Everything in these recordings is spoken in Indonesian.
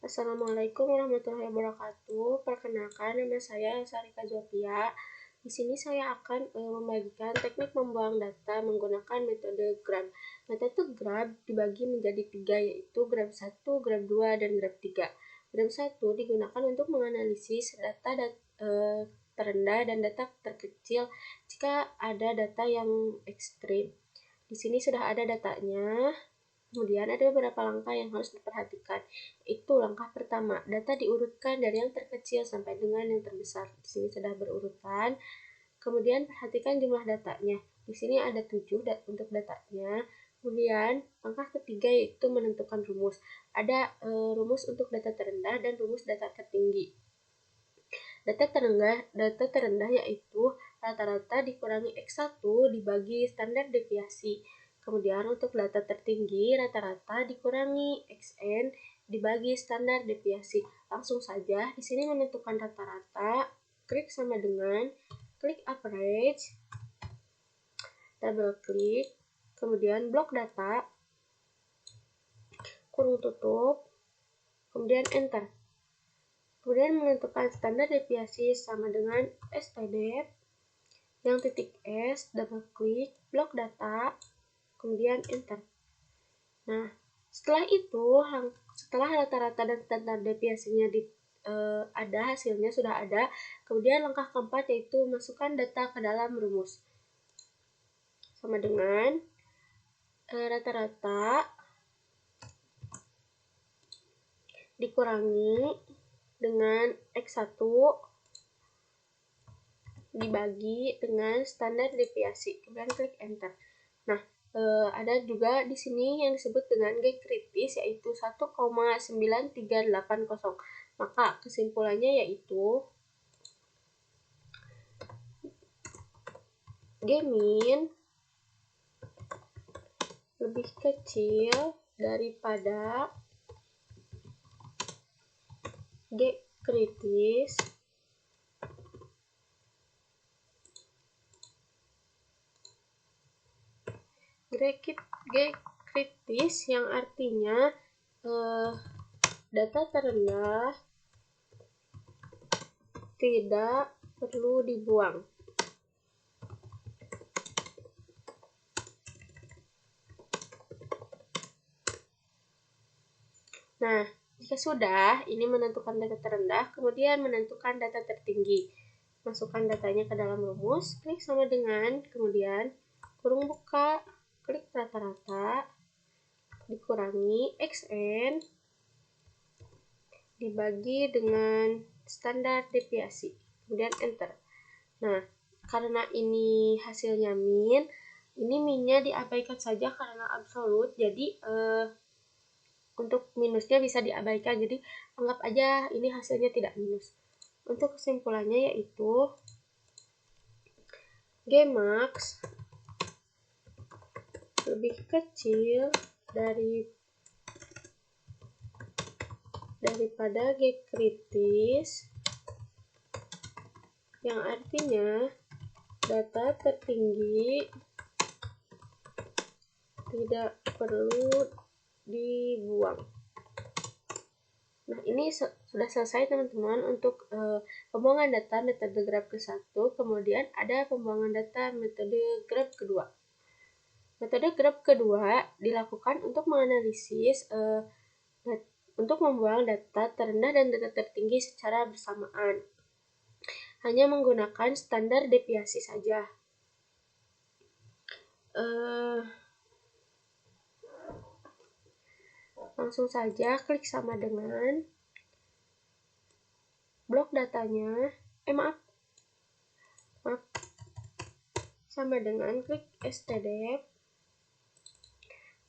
Assalamualaikum warahmatullahi wabarakatuh. Perkenalkan, nama saya Sarika Zofia. Di sini saya akan membagikan teknik membuang data menggunakan metode grab. Metode grab dibagi menjadi 3, yaitu grab 1, grab 2, dan grab 3. Grab 1 digunakan untuk menganalisis data terendah dan data terkecil jika ada data yang ekstrim. Di sini sudah ada datanya. Kemudian ada beberapa langkah yang harus diperhatikan. Itu langkah pertama, data diurutkan dari yang terkecil sampai dengan yang terbesar. Di sini sudah berurutan. Kemudian perhatikan jumlah datanya. Di sini ada 7 untuk datanya. Kemudian langkah ketiga yaitu menentukan rumus. Ada rumus untuk data terendah dan rumus data tertinggi. Data terendah yaitu rata-rata dikurangi X1 dibagi standar deviasi. Kemudian untuk data tertinggi, rata-rata dikurangi XN dibagi standar deviasi. Langsung saja, di sini menentukan rata-rata, klik sama dengan klik average, double klik, kemudian blok data, kurung tutup, kemudian enter. Kemudian menentukan standar deviasi sama dengan stdep, yang titik S, double klik, blok data, kemudian enter. Nah, setelah itu, setelah rata-rata dan standar deviasinya ada, hasilnya sudah ada, kemudian langkah keempat yaitu masukkan data ke dalam rumus. Sama dengan rata-rata dikurangi dengan X1 dibagi dengan standar deviasi. Kemudian klik enter. Nah, ada juga di sini yang disebut dengan G kritis yaitu 1,9380. Maka kesimpulannya yaitu G min lebih kecil daripada G kritis G kritis yang artinya data terendah tidak perlu dibuang. Nah, jika sudah, ini menentukan data terendah, kemudian menentukan data tertinggi. Masukkan datanya ke dalam rumus, klik sama dengan, kemudian kurung buka, klik rata-rata, dikurangi XN, dibagi dengan standar deviasi, kemudian enter. Nah, karena ini hasilnya min, ini minnya diabaikan saja karena absolut, jadi untuk minusnya bisa diabaikan, jadi anggap aja ini hasilnya tidak minus. Untuk kesimpulannya yaitu Gmax lebih kecil daripada G kritis, yang artinya data tertinggi tidak perlu dibuang. Nah, ini sudah selesai teman-teman untuk pembuangan data metode grab ke-1, kemudian ada pembuangan data metode grab kedua. Metode grab kedua dilakukan untuk menganalisis untuk membuang data terendah dan data tertinggi secara bersamaan. Hanya menggunakan standar deviasi saja. Langsung saja klik sama dengan blok datanya, sama dengan klik stdep,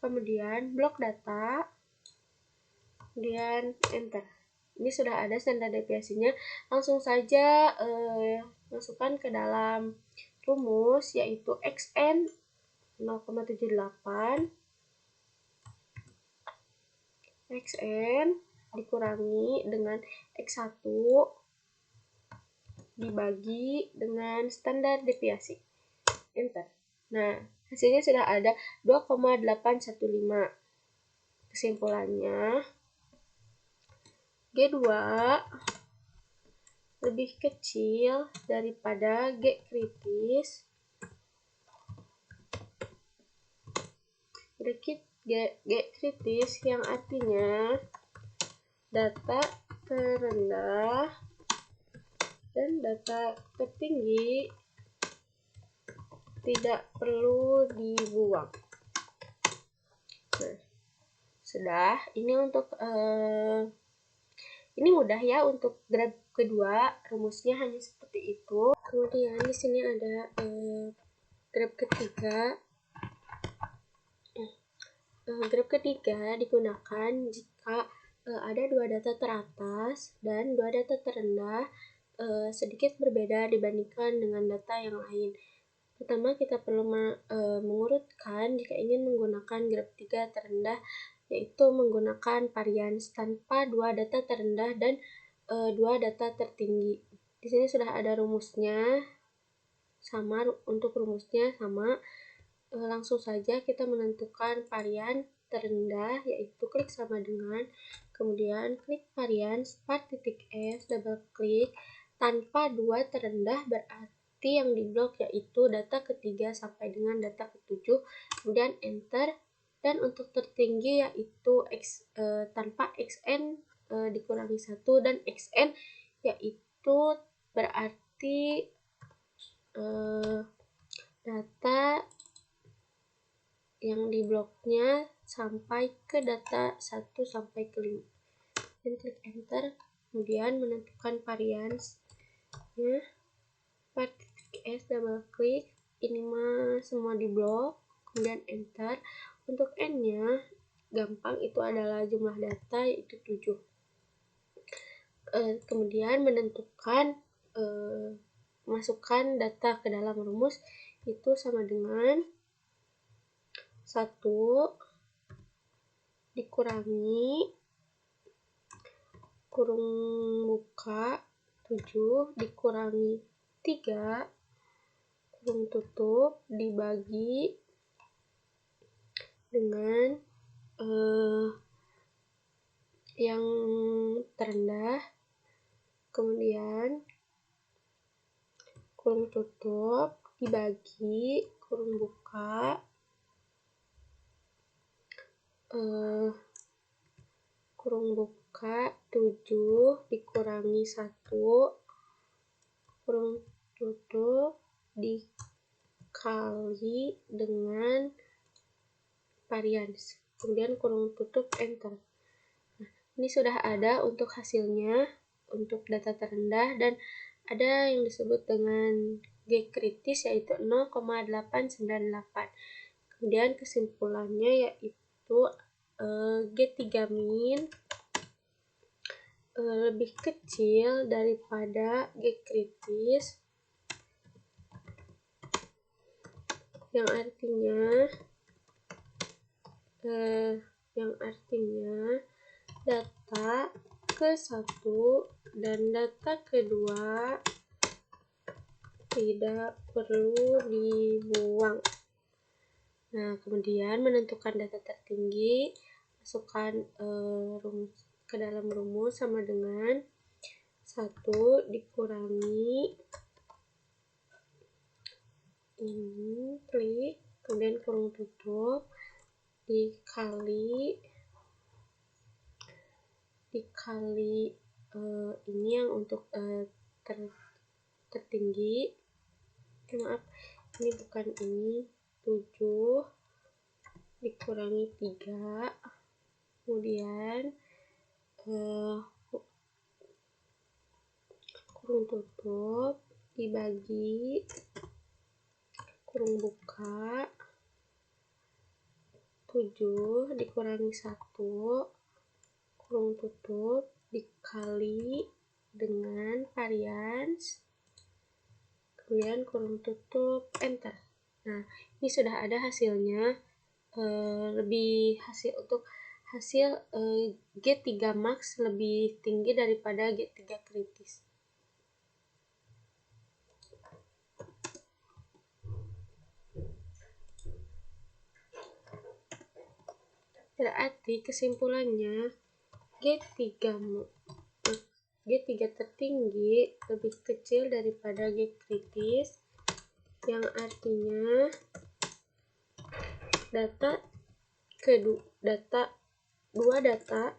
kemudian blok data, kemudian enter. Ini sudah ada standar deviasinya. Langsung saja masukkan ke dalam rumus yaitu XN 0,78, XN dikurangi dengan X1 dibagi dengan standar deviasi. Enter. Nah, hasilnya sudah ada 2,815. Kesimpulannya, G2 lebih kecil daripada G kritis. G kritis yang artinya data terendah dan data tertinggi tidak perlu dibuang. Nah, sudah. Ini untuk ini mudah ya untuk graf kedua, rumusnya hanya seperti itu. Kemudian di sini ada graf ketiga. Graf ketiga digunakan jika ada dua data teratas dan dua data terendah sedikit berbeda dibandingkan dengan data yang lain. Pertama, kita perlu mengurutkan jika ingin menggunakan graf 3 terendah, yaitu menggunakan varians tanpa dua data terendah dan dua data tertinggi. Di sini sudah ada rumusnya, sama untuk rumusnya sama. Langsung saja kita menentukan varian terendah, yaitu klik sama dengan, kemudian klik varian part.s, double klik tanpa dua terendah, berarti yang diblok yaitu data ketiga sampai dengan data ketujuh, kemudian enter. Dan untuk tertinggi yaitu tanpa xn dikurangi 1 dan xn, yaitu berarti data yang di bloknya sampai ke data 1 sampai ke 5. Dan klik enter, kemudian menentukan varians ya, part.s, double klik, ini mah semua di blok, kemudian enter. Untuk n nya gampang, itu adalah jumlah data yaitu 7. Kemudian menentukan masukkan data ke dalam rumus, itu sama dengan 1 dikurangi kurung buka 7 dikurangi 3 kurung tutup dibagi dengan yang terendah, kemudian kurung tutup dibagi kurung buka kurung buka 7 dikurangi 1 kurung tutup dikali dengan varians, kemudian kurung tutup enter. Nah, ini sudah ada untuk hasilnya untuk data terendah, dan ada yang disebut dengan G kritis yaitu 0,898. Kemudian kesimpulannya yaitu G3 min lebih kecil daripada G kritis, yang artinya data ke-1 dan data kedua tidak perlu dibuang. Nah, kemudian menentukan data tertinggi, masukkan rumus ke dalam rumus sama dengan 1 dikurangi ini, klik, kemudian kurung tutup dikali ini yang untuk tertinggi, maaf ini bukan ini, 7 dikurangi 3, kemudian kurung tutup dibagi kurung buka 7 dikurangi 1 kurung tutup dikali dengan varians, kemudian kurung tutup enter. Nah, ini sudah ada hasilnya. Untuk hasil G3 max lebih tinggi daripada G3 kritis. Berarti kesimpulannya G3 G3 tertinggi lebih kecil daripada G kritis, yang artinya dua data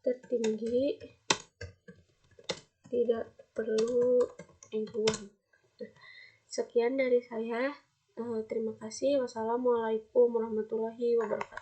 tertinggi tidak perlu dibuang. Sekian dari saya. Terima kasih. Wassalamualaikum warahmatullahi wabarakatuh.